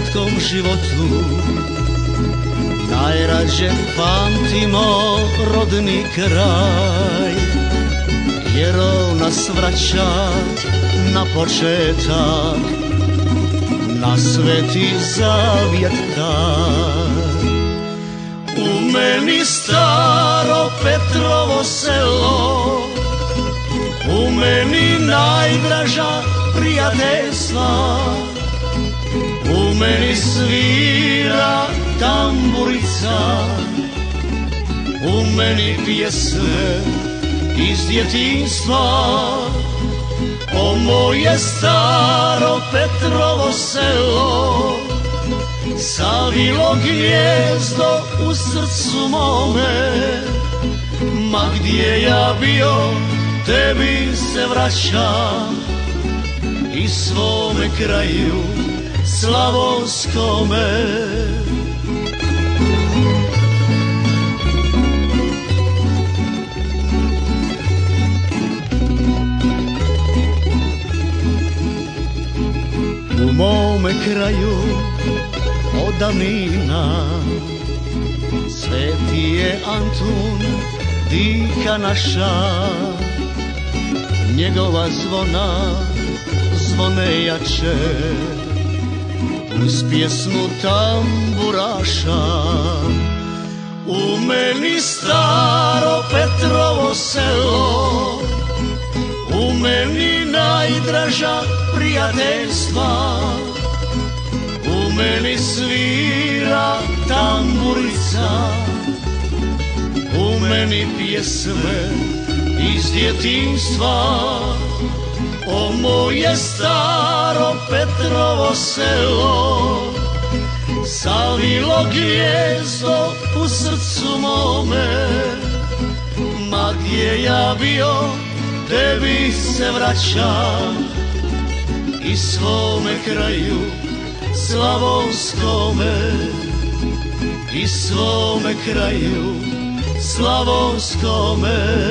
kratkom životu. Najrađe pamtimo rodni kraj, jer on nas vraća na početak, na sveti zavjet taj. U meni staro Petrovo selo, u meni najdraža prijateljstva, u meni svira tamburica, u meni pjesme iz djetinjstva. O moje staro Petrovo selo, savilo gnijezdo u srcu mome, ma gdje ja bio, tebi se vraćam i svome kraju slavonskome. U mome kraju od davnina sveti je Antun, dika naša. Njegova zvona zvone jače uz pjesmu tamburaša. U meni staro Petrovo selo, u meni najdraža prijateljstva, u meni svira tamburica, u meni pjesme iz djetinjstva. O moje staro Petrovo selo, savilo gnijezdo u srcu mome, ma gdje ja bio, tebi se vraćam i svome kraju slavonskome, i svome kraju slavonskome.